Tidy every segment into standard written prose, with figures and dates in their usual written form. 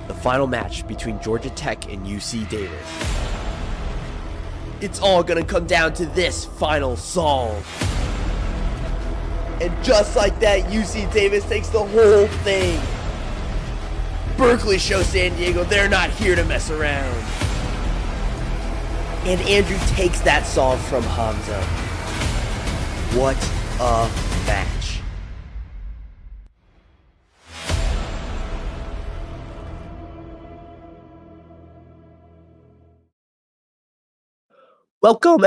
The final match between Georgia Tech and UC Davis. It's all gonna come down to this final solve. And just like that, UC Davis takes the whole thing. Berkeley shows San Diego they're not here to mess around. And Andrew takes that solve from Hamza. What a match. Welcome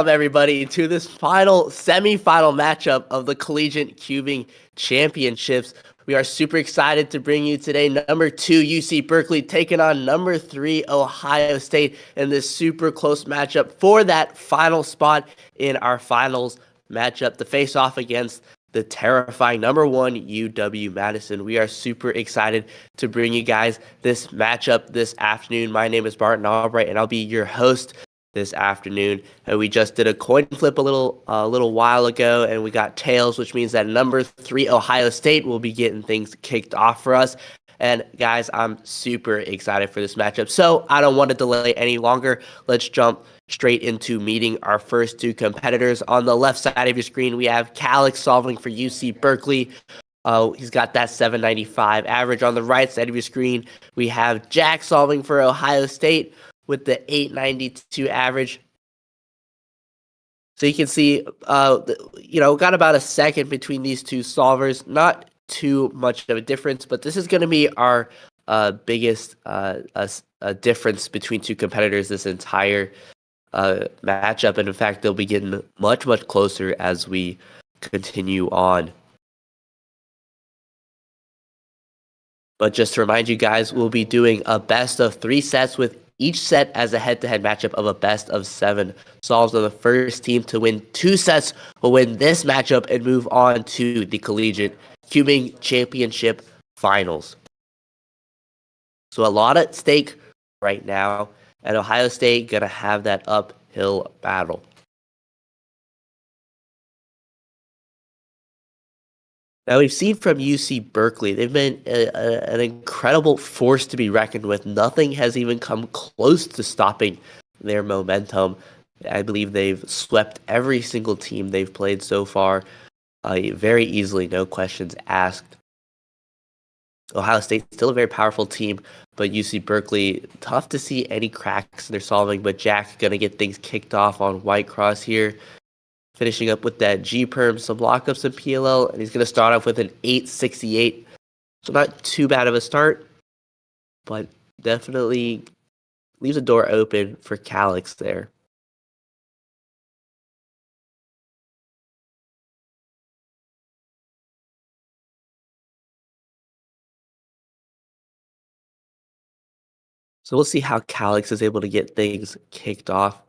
everybody to this final semi-final matchup of the Collegiate Cubing Championships. We are super excited to bring you today number 2 UC Berkeley taking on number 3 Ohio State in this super close matchup for that final spot in our finals matchup to face off against the terrifying number 1 UW-Madison. We are super excited to bring you guys this matchup this afternoon. My name is Barton Albright, and I'll be your host this afternoon. And we just did a coin flip a little while ago, and we got tails, which means that number 3 Ohio State will be getting things kicked off for us. And guys, I'm super excited for this matchup. So I don't want to delay any longer. Let's jump straight into meeting our first 2 competitors. On the left side of your screen, we have Calix solving for UC Berkeley. He's got that 795 average. On the right side of your screen, we have Jack solving for Ohio State with the 892 average. So you can see, got about a second between these 2 solvers. Not too much of a difference, but this is going to be our biggest difference between 2 competitors this entire matchup. And in fact, they'll be getting much, much closer as we continue on. But just to remind you guys, we'll be doing a best of 3 sets with each set as a head-to-head matchup of a best of 7 solves. So the first team to win 2 sets will win this matchup and move on to the Collegiate Cubing Championship Finals. So a lot at stake right now, and Ohio State gonna have that uphill battle. Now we've seen from UC Berkeley, they've been an incredible force to be reckoned with. Nothing has even come close to stopping their momentum. I believe they've swept every single team they've played so far, very easily, no questions asked. Ohio State's still a very powerful team, but UC Berkeley, tough to see any cracks in their solving. But Jack gonna get things kicked off on White Cross here, finishing up with that G perm, some lockups and PLL, and he's gonna start off with an 868. So not too bad of a start, but definitely leaves a door open for Calix there. So we'll see how Calix is able to get things kicked off.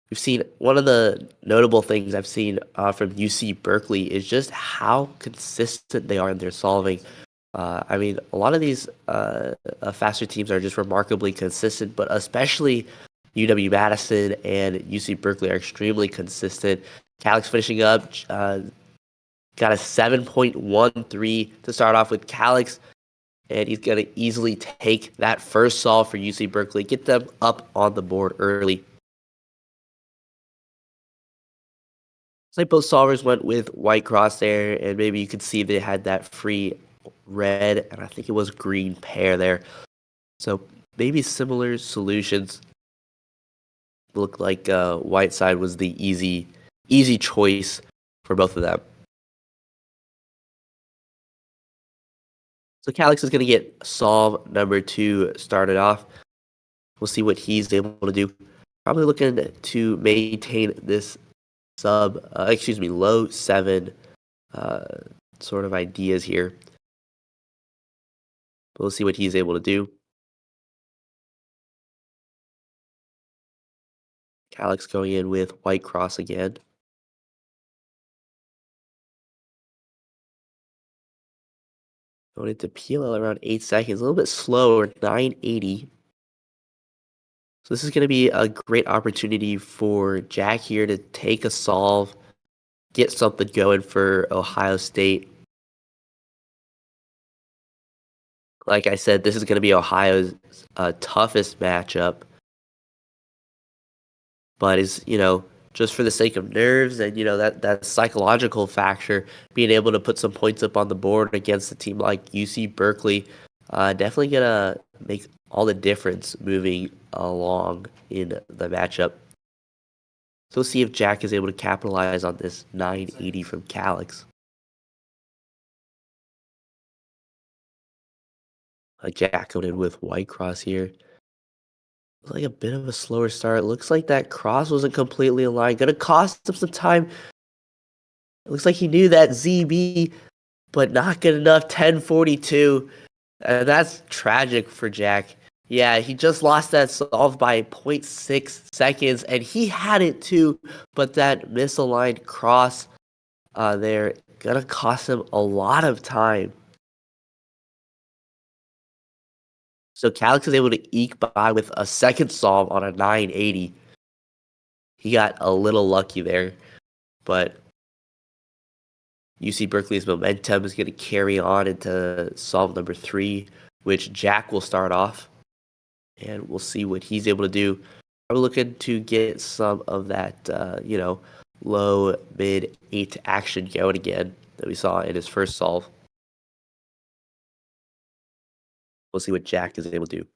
We've seen one of the notable things I've seen from UC Berkeley is just how consistent they are in their solving. I mean, a lot of these faster teams are just remarkably consistent, but especially UW-Madison and UC Berkeley are extremely consistent. Calix finishing up, got a 7.13 to start off with Calix, and he's going to easily take that first solve for UC Berkeley, get them up on the board early. So both solvers went with white crosshair, and maybe you could see they had that free red, and I think it was green pair there. So maybe similar solutions. Looked like white side was the easy choice for both of them. So Calix is going to get solve number 2 started off. We'll see what he's able to do. Probably looking to maintain this low 7 sort of ideas here. But we'll see what he's able to do. Calix going in with white cross again. Going into PLL around 8 seconds, a little bit slower, 980. So this is going to be a great opportunity for Jack here to take a solve, get something going for Ohio State. Like I said, this is going to be Ohio's toughest matchup. But is, just for the sake of nerves and, that psychological factor, being able to put some points up on the board against a team like UC Berkeley, definitely going to make all the difference moving along in the matchup. So we'll see if Jack is able to capitalize on this 980 from Calix. Jack going in with white cross here. Looks like a bit of a slower start. Looks like that cross wasn't completely aligned. Gonna cost him some time. It looks like he knew that ZB, but not good enough. 1042. And that's tragic for Jack. Yeah, he just lost that solve by 0.6 seconds, and he had it too, but that misaligned cross there gonna cost him a lot of time. So Calix is able to eke by with a second solve on a 980. He got a little lucky there, but UC Berkeley's momentum is going to carry on into solve number 3, which Jack will start off, and we'll see what he's able to do. We're looking to get some of that, low, mid 8 action going again that we saw in his first solve. We'll see what Jack is able to do.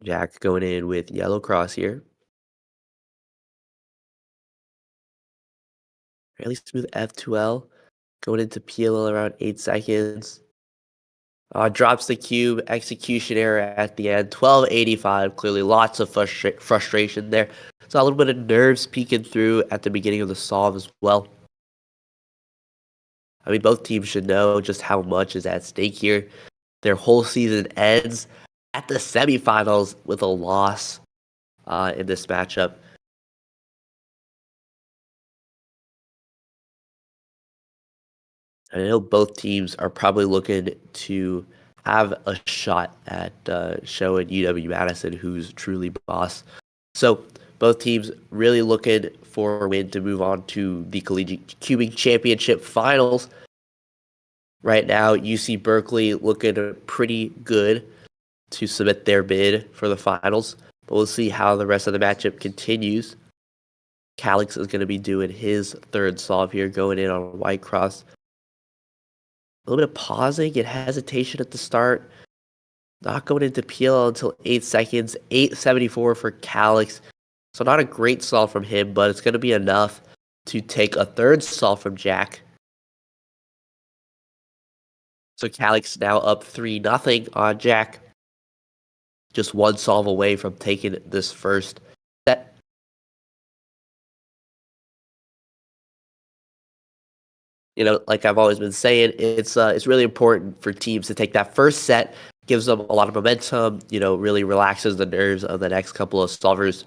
Jack going in with yellow cross here. Fairly smooth F2L. Going into PLL around 8 seconds. Drops the cube, execution error at the end. 1285, clearly lots of frustration there. So a little bit of nerves peeking through at the beginning of the solve as well. I mean, both teams should know just how much is at stake here. Their whole season ends at the semifinals with a loss in this matchup. I know both teams are probably looking to have a shot at showing UW-Madison who's truly boss. So both teams really looking for a win to move on to the Collegiate Cubing Championship Finals. Right now, UC Berkeley looking pretty good to submit their bid for the finals, but we'll see how the rest of the matchup continues. Calix is going to be doing his third solve here, going in on White Cross. A little bit of pausing and hesitation at the start. Not going into PL until 8 seconds. 8.74 for Calix. So not a great solve from him, but it's going to be enough to take a third solve from Jack. So Calix now up 3-0 on Jack. Just one solve away from taking this first set. You know, like I've always been saying, it's really important for teams to take that first set, gives them a lot of momentum, you know, really relaxes the nerves of the next couple of solvers.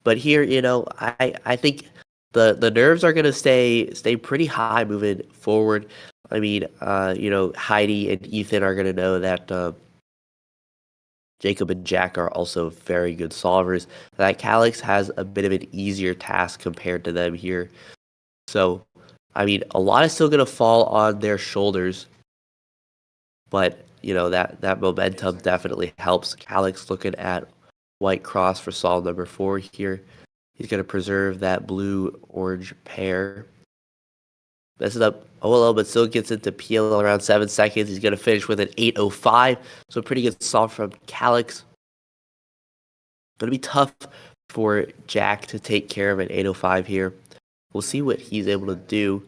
But here, you know, I think the nerves are gonna stay pretty high moving forward. I mean, you know, Heidi and Ethan are gonna know that Jacob and Jack are also very good solvers. That Calix has a bit of an easier task compared to them here. So, I mean, a lot is still going to fall on their shoulders, but you know that momentum definitely helps. Calix looking at White Cross for solve number 4 here. He's going to preserve that blue-orange pair. Messes up OLL, but still gets into PL around 7 seconds. He's going to finish with an 8.05, so pretty good solve from Calix. Going to be tough for Jack to take care of an 8.05 here. We'll see what he's able to do.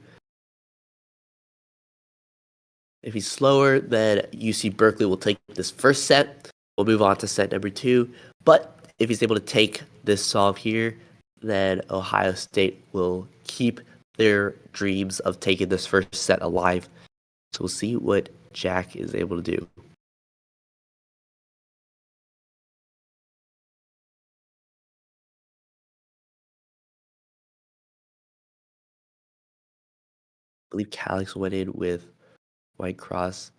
If he's slower, then UC Berkeley will take this first set. We'll move on to set number 2. But if he's able to take this solve here, then Ohio State will keep their dreams of taking this first set alive. So we'll see what Jack is able to do. I believe Calix went in with White Cross.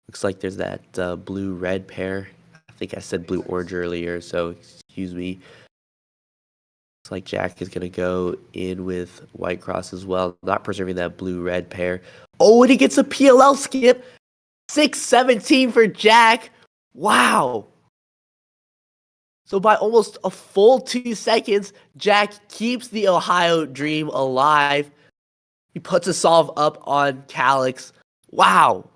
Looks like there's that blue-red pair. I think I said blue-orange earlier, so excuse me. Looks like Jack is going to go in with White Cross as well, not preserving that blue-red pair. Oh, and he gets a PLL skip. 6.17 for Jack. Wow. So by almost a full 2 seconds, Jack keeps the Ohio dream alive. He puts a solve up on Calix. Wow.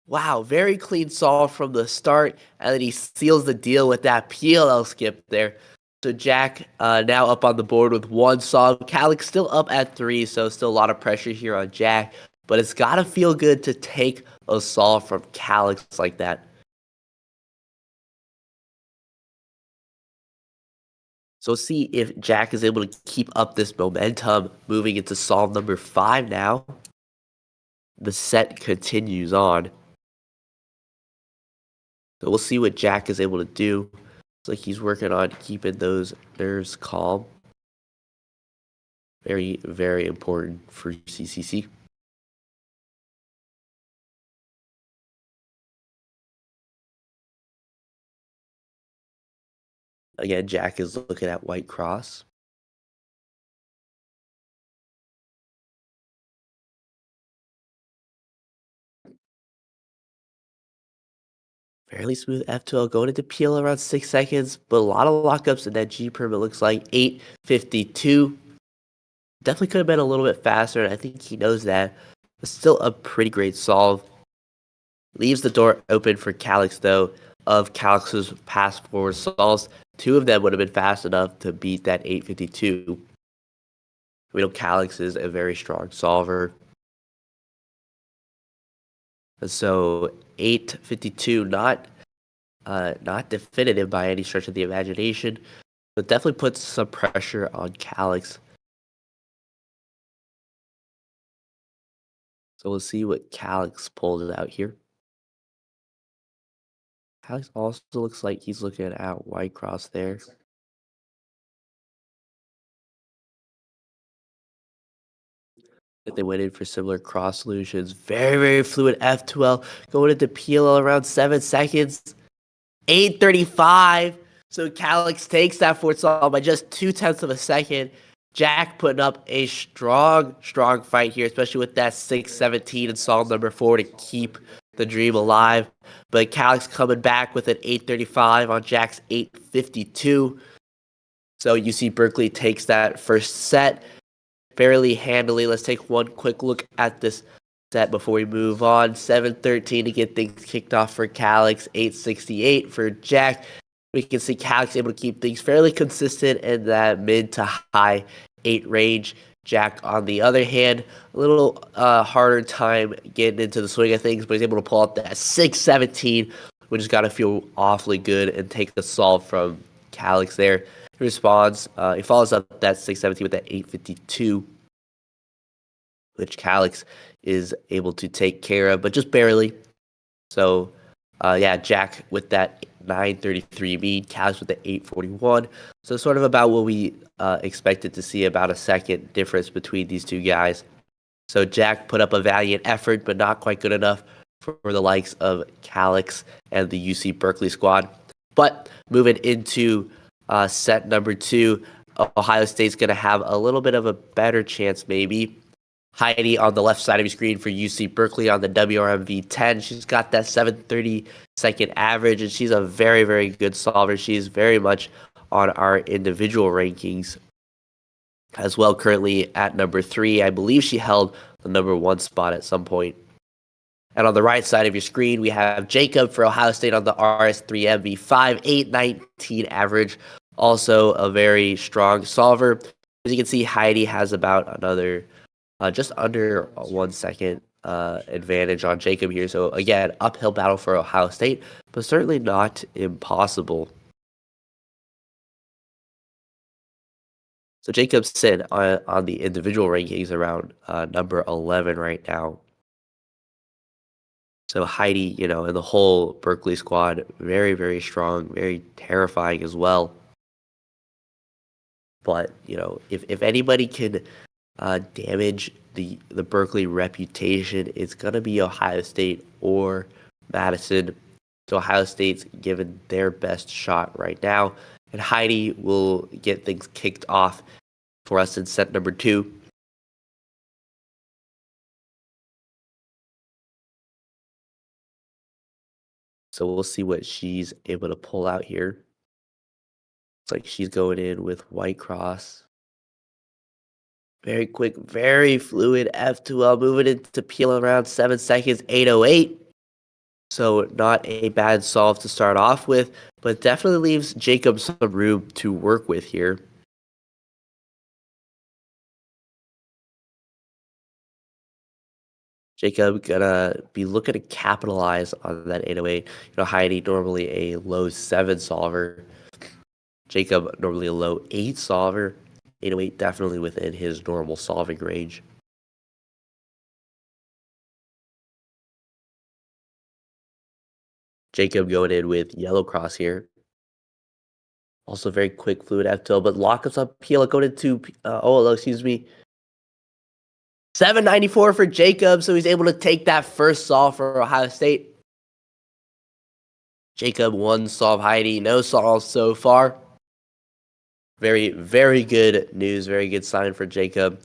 Wow, very clean solve from the start, and then he seals the deal with that PLL skip there. So Jack now up on the board with 1 solve. Calix still up at 3, so still a lot of pressure here on Jack. But it's got to feel good to take a solve from Calix like that. So see if Jack is able to keep up this momentum moving into solve number 5 now. The set continues on. So we'll see what Jack is able to do. It's like he's working on keeping those nerves calm. Very, very important for CCC. Again, Jack is looking at White Cross. Fairly smooth F12 going into PL around 6 seconds, but a lot of lockups in that G permit looks like 8.52. Definitely could have been a little bit faster, and I think he knows that. But still a pretty great solve. Leaves the door open for Calix, though, of Calix's pass forward solves. 2 of them would have been fast enough to beat that 8.52. We know Calix is a very strong solver. And so 8.52, not definitive by any stretch of the imagination, but definitely puts some pressure on Calix. So we'll see what Calix pulls out here. Calix also looks like he's looking at White Cross there. that they went in for similar cross solutions. Very, very fluid F2L going into PLL around 7 seconds. 8:35. So Calix takes that fourth solve by just 0.2 of a second. Jack putting up a strong, strong fight here, especially with that 6:17 in solve number 4 to keep the dream alive. But Calix coming back with an 8:35 on Jack's 8:52. So UC Berkeley takes that first set fairly handily. Let's take one quick look at this set before we move on. 7:13 to get things kicked off for Calix. 8:68 for Jack. We can see Calix able to keep things fairly consistent in that mid to high 8 range. Jack, on the other hand, a little harder time getting into the swing of things, but he's able to pull out that 6:17, which has got to feel awfully good and take the solve from Calix there. He responds. He follows up that 6:17 with that 8:52, which Calix is able to take care of, but just barely. So, yeah, Jack with that 9:33 mean, Calix with the 8:41. So sort of about what we expected to see, about a second difference between these two guys. So Jack put up a valiant effort, but not quite good enough for the likes of Calix and the UC Berkeley squad. But moving into set number 2, Ohio State's going to have a little bit of a better chance maybe. Heidi on the left side of your screen for UC Berkeley on the WRMV10. She's got that 7:32 average, and she's a very, very good solver. She's very much on our individual rankings as well, currently at number 3. I believe she held the number 1 spot at some point. And on the right side of your screen, we have Jacob for Ohio State on the RS3MV5, 8:19 average. Also a very strong solver. As you can see, Heidi has about another just under 1 second advantage on Jacob here. So again, uphill battle for Ohio State, but certainly not impossible. So Jacob's sitting on the individual rankings around number 11 right now. So Heidi, and the whole Berkeley squad, very, very strong, very terrifying as well. But, if anybody can damage the Berkeley reputation, it's going to be Ohio State or Madison. So Ohio State's given their best shot right now. And Heidi will get things kicked off for us in set number 2. So we'll see what she's able to pull out here. Looks like she's going in with white cross. Very quick, very fluid F2L, moving into peel around 7 seconds, 8:08. So not a bad solve to start off with, but definitely leaves Jacob some room to work with here. Jacob gonna be looking to capitalize on that 808. Heidi normally a low 7 solver. Jacob normally a low 8 solver. 808 definitely within his normal solving range. Jacob going in with yellow cross here. Also very quick fluid F2L, but lockups up Pila going into, excuse me. 794 for Jacob, so he's able to take that first solve for Ohio State. Jacob 1 solve, Heidi no solves so far. Very, very good news, very good sign for Jacob.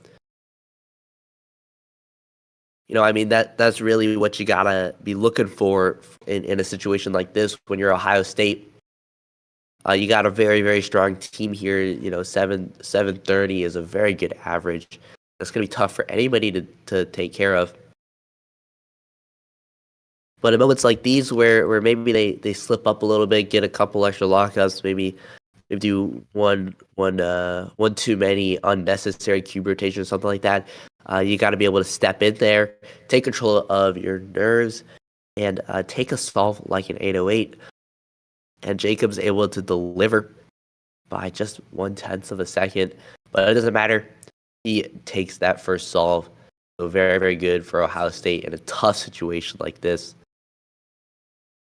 That's really what you gotta be looking for in a situation like this when you're Ohio State. You got a very, very strong team here. 730 is a very good average. That's gonna be tough for anybody to take care of. But in moments like these where maybe they slip up a little bit, get a couple extra lockups, maybe do one too many unnecessary cube rotations or something like that. You got to be able to step in there, take control of your nerves, and take a solve like an 808. And Jacob's able to deliver by just 1/10 of a second, but it doesn't matter. He takes that first solve. So very, very good for Ohio State in a tough situation like this.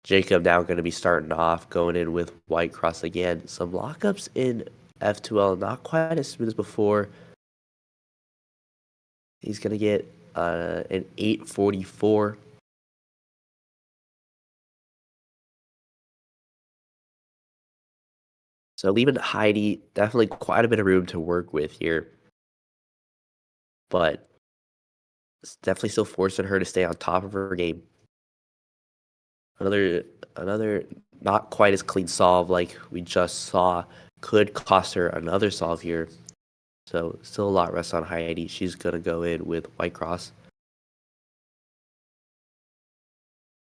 Jacob now going to be starting off, going in with white cross again. Some lockups in F2L, not quite as smooth as before. He's going to get an 844. So leaving Heidi definitely quite a bit of room to work with here, but it's definitely still forcing her to stay on top of her game. Another not quite as clean solve like we just saw could cost her another solve here. So still a lot rest on Heidi. She's gonna go in with white cross.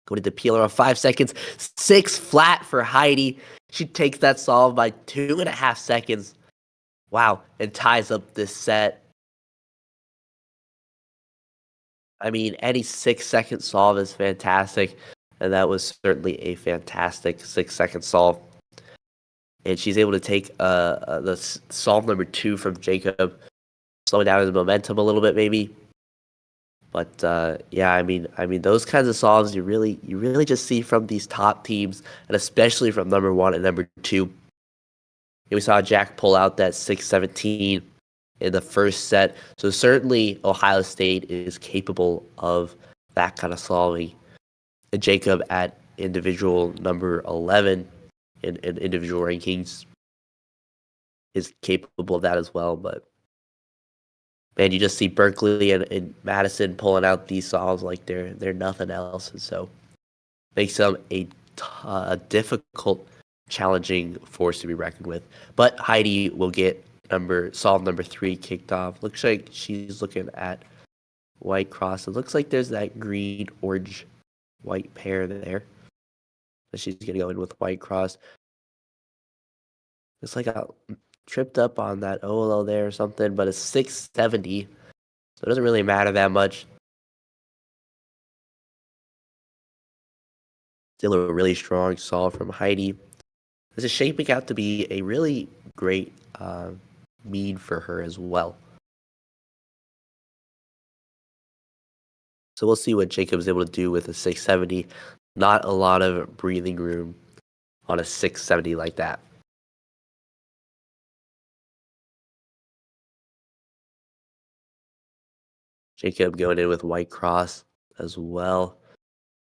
Going to peeler on 5 seconds. 6 flat for Heidi. She takes that solve by 2.5 seconds. Wow, and ties up this set. I mean, any 6-second solve is fantastic, and that was certainly a fantastic 6-second solve. And she's able to take the solve number 2 from Jacob, slowing down his momentum a little bit, maybe. But yeah, I mean, those kinds of solves you really just see from these top teams, and especially from number 1 and number 2. And we saw Jack pull out that 6-17 in the first set, so certainly Ohio State is capable of that kind of solving. And Jacob at individual number 11 in individual rankings is capable of that as well, but. Man, you just see Berkeley and Madison pulling out these solves like they're nothing else, and so makes them a difficult, challenging force to be reckoned with. But Heidi will get solve number 3 kicked off. Looks like she's looking at white cross. It looks like there's that green, orange, white pair there. So she's gonna go in with white cross. It's like a tripped up on that OLO there or something, but it's 670, so it doesn't really matter that much. Still a really strong solve from Heidi. This is shaping out to be a really great meet for her as well. So we'll see what Jacob's able to do with a 670. Not a lot of breathing room on a 670 like that. Jacob going in with white cross as well.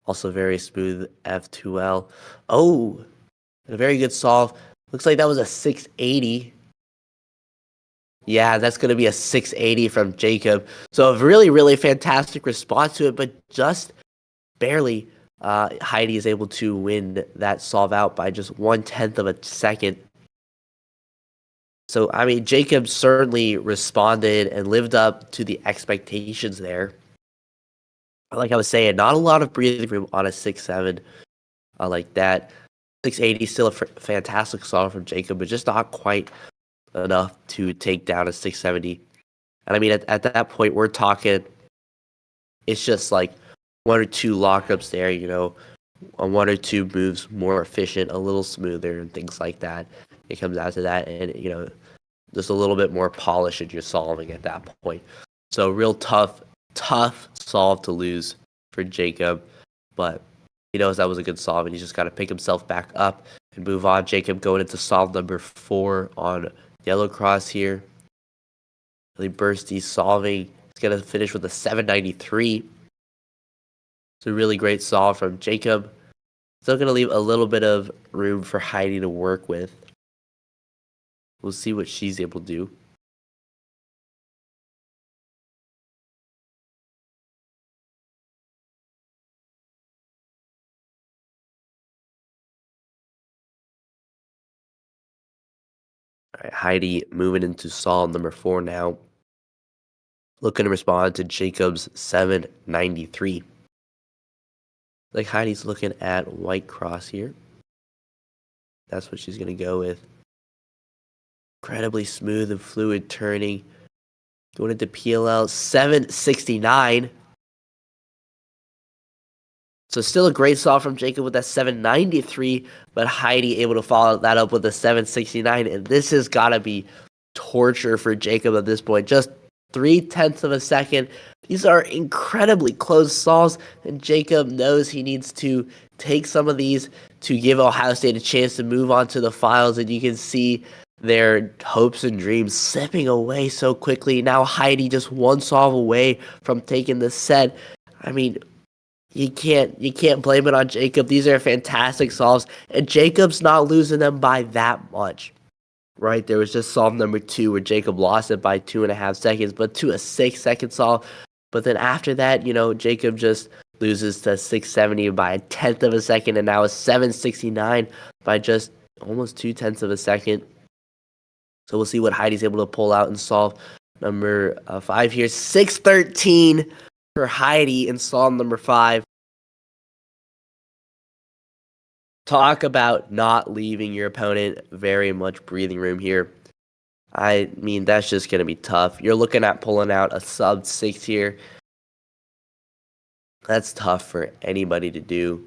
Also very smooth F2L. Oh, a very good solve. Looks like that was a 680. Yeah, that's going to be a 680 from Jacob. So a really, really fantastic response to it, but just barely Heidi is able to win that solve out by just 1/10 of a second. So, I mean, Jacob certainly responded and lived up to the expectations there. Like I was saying, not a lot of breathing room on a 6-7 like that. 680 still a fantastic solve from Jacob, but just not quite enough to take down a 670. And I mean, at that point, we're talking, it's just like 1 or 2 lockups there, you know, on 1 or 2 moves more efficient, a little smoother, and things like that. It comes out to that, and you know, just a little bit more polish in your solving at that point. So real tough solve to lose for Jacob, but he knows that was a good solve, and he's just got to pick himself back up and move on. Jacob going into solve number 4 on yellow cross here. Really bursty solving. He's going to finish with a 793. It's a really great solve from Jacob. Still going to leave a little bit of room for Heidi to work with. We'll see what she's able to do. All right, Heidi moving into solve number 4 now. Looking to respond to Jacob's 793. Like Heidi's looking at white cross here. That's what she's going to go with. Incredibly smooth and fluid turning. Going into PLL 769. So still a great solve from Jacob with that 793, but Heidi able to follow that up with a 769. And this has got to be torture for Jacob at this point. Just 0.3 of a second. These are incredibly close solves, and Jacob knows he needs to take some of these to give Ohio State a chance to move on to the finals. And you can see their hopes and dreams slipping away so quickly. Now Heidi just one solve away from taking the set. I mean, you can't blame it on Jacob. These are fantastic solves, and Jacob's not losing them by that much. Right, there was just solve number 2 where Jacob lost it by 2.5 seconds, but to a 6-second solve. But then after that, Jacob just loses to 670 by a tenth of a second, and now a 769 by just almost 2/10 of a second. So we'll see what Heidi's able to pull out and solve number 5 here. 613 for Heidi in solve number 5. Talk about not leaving your opponent very much breathing room here. I mean, that's just going to be tough. You're looking at pulling out a sub 6 here. That's tough for anybody to do.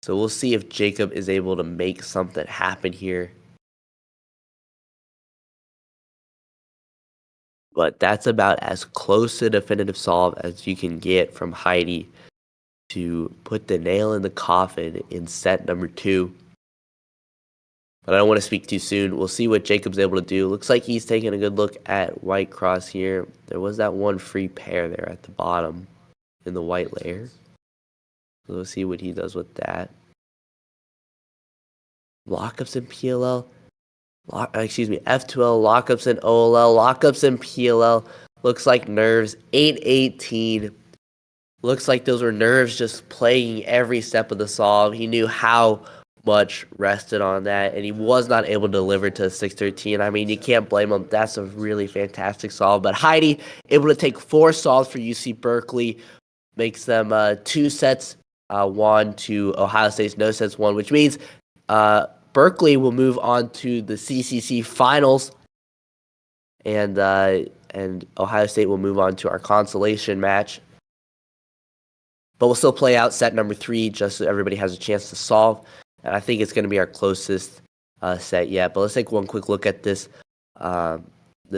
So we'll see if Jacob is able to make something happen here. But that's about as close to definitive solve as you can get from Heidi to put the nail in the coffin in set number 2. But I don't want to speak too soon. We'll see what Jacob's able to do. Looks like he's taking a good look at white cross here. There was that one free pair there at the bottom in the white layer. So we'll see what he does with that. Lockups in PLL. F2L, lockups in OLL, lockups in PLL. Looks like nerves. 818. Looks like those were nerves just playing every step of the solve. He knew how much rested on that, and he was not able to deliver to 613. I mean, you can't blame him. That's a really fantastic solve. But Heidi able to take 4 solves for UC Berkeley, makes them 2 sets, 1 to Ohio State's no sets 1, which means Berkeley will move on to the CCC finals, and Ohio State will move on to our consolation match. But we'll still play out set number 3 just so everybody has a chance to solve. And I think it's going to be our closest set yet. But let's take one quick look at this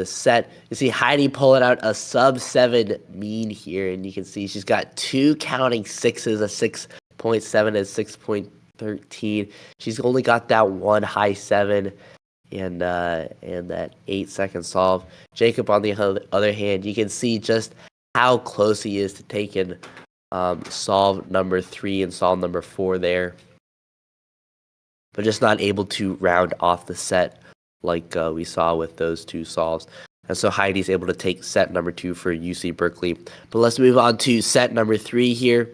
set. You see Heidi pulling out a sub 7 mean here. And you can see she's got 2 counting 6s, a 6.7 and 6.13. She's only got that one high 7 and that 8-second solve. Jacob, on the other hand, you can see just how close he is to taking solve number 3 and solve number 4 there, but just not able to round off the set like we saw with those 2 solves. And so Heidi's able to take set number 2 for UC Berkeley. But let's move on to set number 3 here.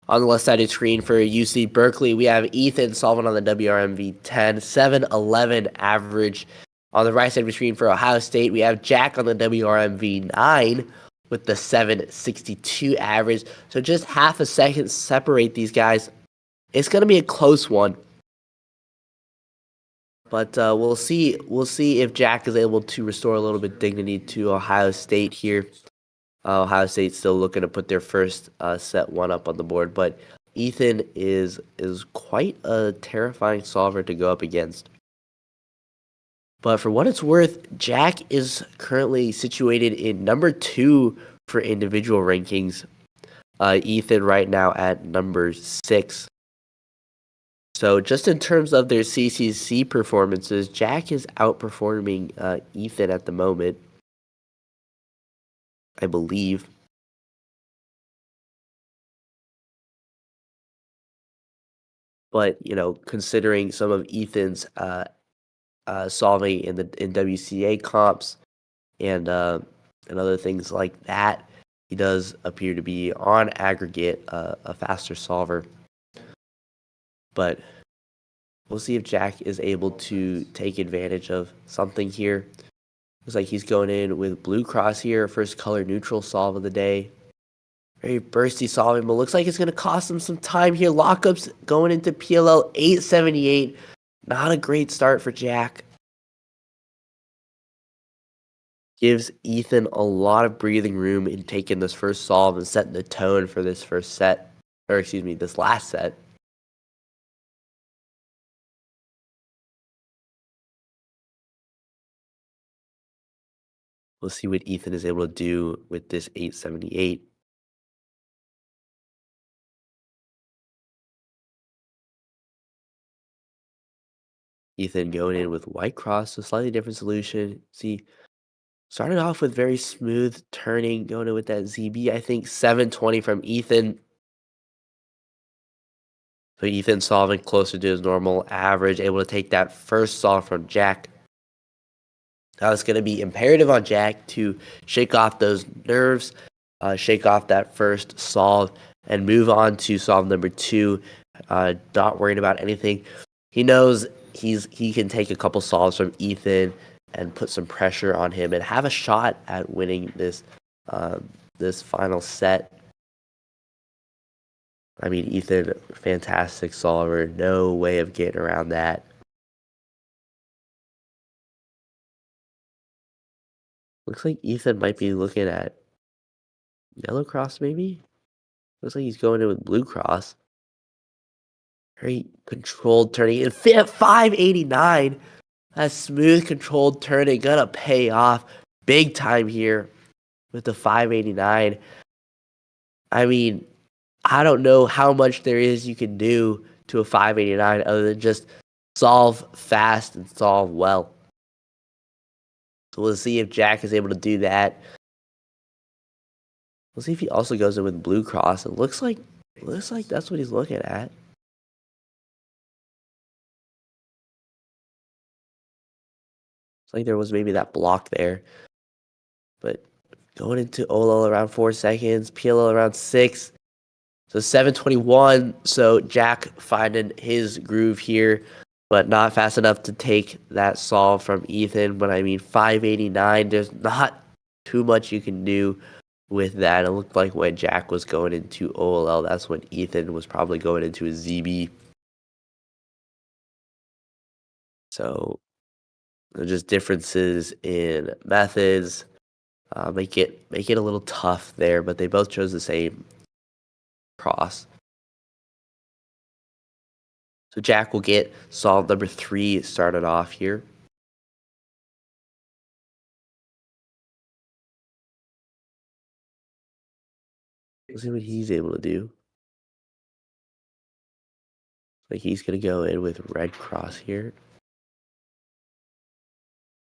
On the left side of the screen for UC Berkeley, we have Ethan solving on the WRMV 10, 711 average. On the right side of the screen for Ohio State, we have Jack on the WRMV 9 with the 762 average. So just half a second separate these guys. It's going to be a close one. But we'll see if Jack is able to restore a little bit of dignity to Ohio State here. Ohio State's still looking to put their first set 1 up on the board, but Ethan is quite a terrifying solver to go up against. But for what it's worth, Jack is currently situated in number 2 for individual rankings. Ethan right now at number 6. So just in terms of their CCC performances, Jack is outperforming Ethan at the moment, I believe. But, considering some of Ethan's solving in WCA comps and other things like that, he does appear to be, on aggregate, a faster solver. But we'll see if Jack is able to take advantage of something here. Looks like he's going in with blue cross here, first color neutral solve of the day. Very bursty solving, but looks like it's going to cost him some time here. Lockups going into PLL 878. Not a great start for Jack. Gives Ethan a lot of breathing room in taking this first solve and setting the tone for this first set, or excuse me, this last set. We'll see what Ethan is able to do with this 878. Ethan going in with white cross, so slightly different solution. See, started off with very smooth turning, going in with that ZB. I think 720 from Ethan. So Ethan solving closer to his normal average, able to take that first solve from Jack. Now it's going to be imperative on Jack to shake off those nerves, shake off that first solve, and move on to solve number 2. Not worried about anything. He knows he can take a couple solves from Ethan and put some pressure on him and have a shot at winning this final set. I mean, Ethan, fantastic solver. No way of getting around that. Looks like Ethan might be looking at yellow cross, maybe? Looks like he's going in with blue cross. Very controlled turning. And 589. That smooth, controlled turning gonna pay off big time here with the 589. I mean, I don't know how much there is you can do to a 589 other than just solve fast and solve well. So we'll see if Jack is able to do that. We'll see if he also goes in with blue cross. It looks like that's what he's looking at. It's like there was maybe that block there. But going into OLL around 4 seconds, PLL around 6. So 721. So Jack finding his groove here, but not fast enough to take that solve from Ethan. But I mean, 589, there's not too much you can do with that. It looked like when Jack was going into OLL, that's when Ethan was probably going into a ZB. So just differences in methods make it a little tough there, but they both chose the same cross. So Jack will get solve number 3 started off here. Let's see what he's able to do. Like he's gonna go in with red cross here.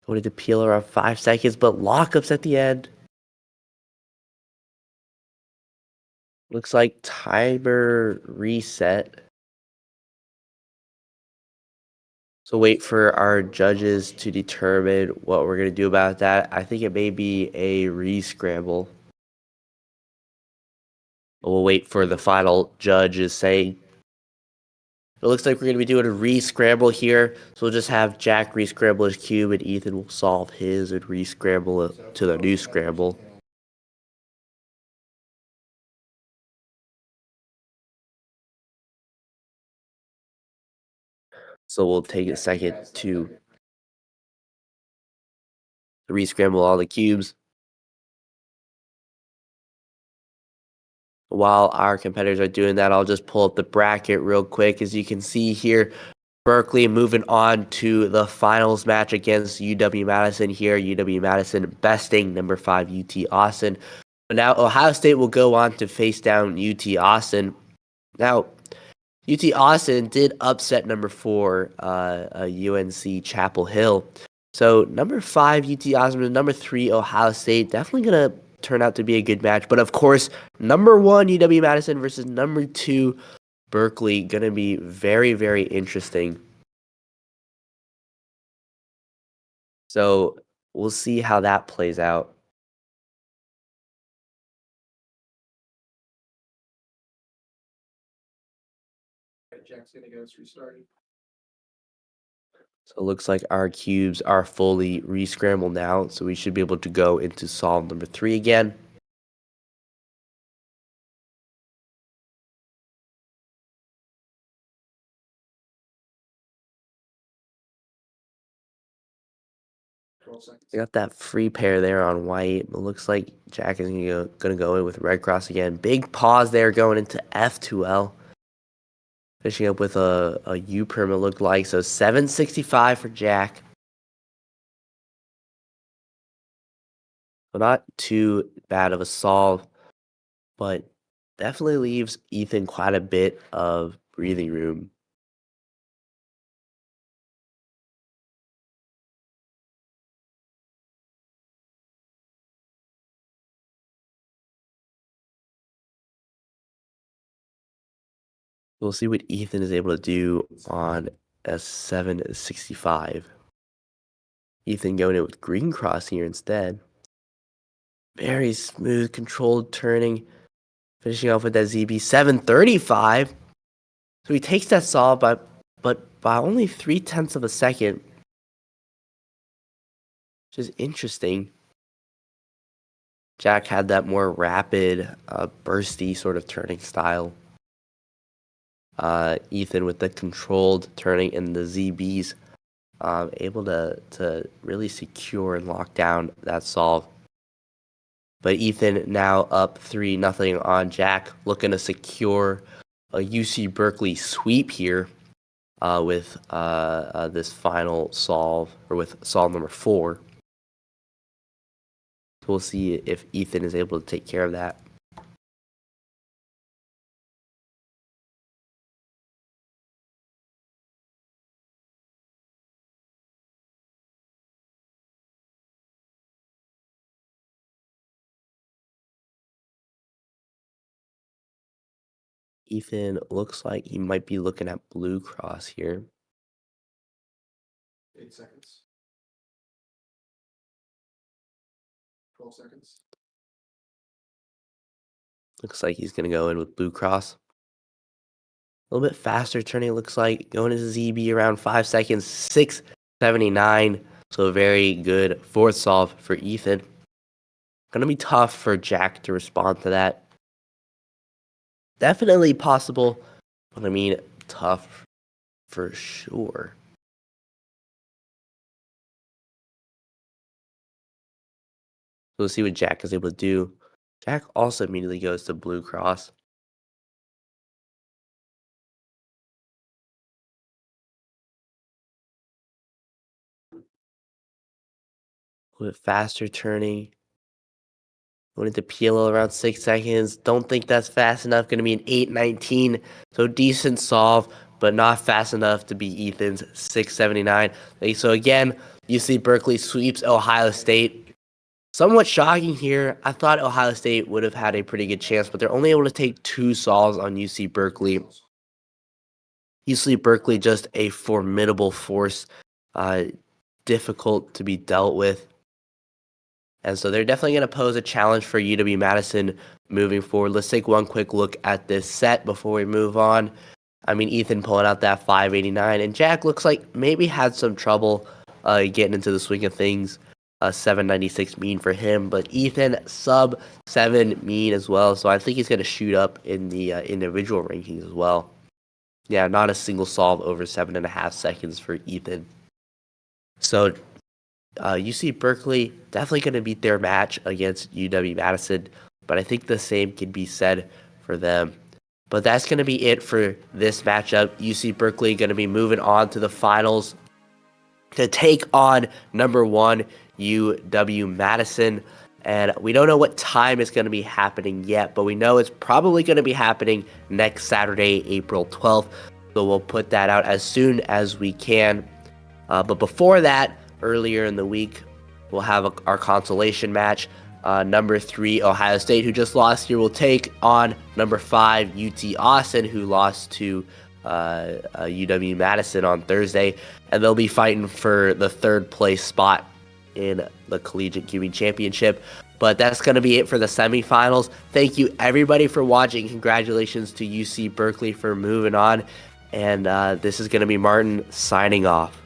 Going to peel around 5 seconds, but lockups at the end. Looks like timer reset. So wait for our judges to determine what we're going to do about that. I think it may be a re-scramble. We'll wait for the final judges saying. It looks like we're going to be doing a re-scramble here. So we'll just have Jack re-scramble his cube and Ethan will solve his and re-scramble to the new scramble. So we'll take a second to re-scramble all the cubes. While our competitors are doing that, I'll just pull up the bracket real quick. As you can see here, Berkeley moving on to the finals match against UW-Madison here. UW-Madison besting number 5 UT Austin. But now Ohio State will go on to face down UT Austin. Now, UT Austin did upset number 4 UNC Chapel Hill. So number 5 UT Austin and number 3 Ohio State definitely going to turn out to be a good match. But of course, number 1 UW-Madison versus number 2 Berkeley, going to be very, very interesting. So we'll see how that plays out. Jack's going to get us restarted. So it looks like our cubes are fully re-scrambled now. So we should be able to go into solve number 3 again. I got that free pair there on white. It looks like Jack is going to go in with red cross again. Big pause there going into F2L. Finishing up with a U permit looked like. So 765 for Jack. So not too bad of a solve, but definitely leaves Ethan quite a bit of breathing room. We'll see what Ethan is able to do on a 765. Ethan going in with green cross here instead. Very smooth, controlled turning. Finishing off with that ZB 735. So he takes that solve but by only 0.3 of a second. Which is interesting. Jack had that more rapid, bursty sort of turning style. Ethan with the controlled turning and the ZBs, able to really secure and lock down that solve. But Ethan now up 3-0 on Jack, looking to secure a UC Berkeley sweep here with this final solve, or with solve number 4. So we'll see if Ethan is able to take care of that. Ethan looks like he might be looking at blue cross here. 8 seconds. 12 seconds. Looks like he's going to go in with blue cross. A little bit faster turning, looks like. Going into ZB around 5 seconds, 6.79. So a very good fourth solve for Ethan. Going to be tough for Jack to respond to that. Definitely possible, but I mean tough for sure. So we'll see what Jack is able to do. Jack also immediately goes to blue cross. A little bit faster turning. Going into PLO around 6 seconds. Don't think that's fast enough. Going to be an 8.19. So decent solve, but not fast enough to be Ethan's 6.79. So again, UC Berkeley sweeps Ohio State. Somewhat shocking here. I thought Ohio State would have had a pretty good chance, but they're only able to take 2 solves on UC Berkeley. UC Berkeley just a formidable force, difficult to be dealt with. And so they're definitely going to pose a challenge for UW-Madison moving forward. Let's take one quick look at this set before we move on. I mean, Ethan pulling out that 5.89, and Jack looks like maybe had some trouble getting into the swing of things. 7.96 mean for him, but Ethan sub 7 mean as well. So I think he's going to shoot up in the individual rankings as well. Yeah, not a single solve over 7.5 seconds for Ethan. So UC Berkeley definitely going to beat their match against UW-Madison, but I think the same can be said for them. But that's going to be it for this matchup. UC Berkeley going to be moving on to the finals to take on number 1 UW-Madison. And we don't know what time it's going to be happening yet, but we know it's probably going to be happening next Saturday, April 12th. So we'll put that out as soon as we can. But before that, earlier in the week, we'll have our consolation match. Number 3 Ohio State, who just lost here, will take on number 5 UT Austin, who lost to UW-Madison on Thursday, and they'll be fighting for the 3rd place spot in the Collegiate Cubing Championship. But that's going to be it for the semifinals. Thank you everybody for watching. Congratulations to UC Berkeley for moving on, and this is going to be Martin signing off.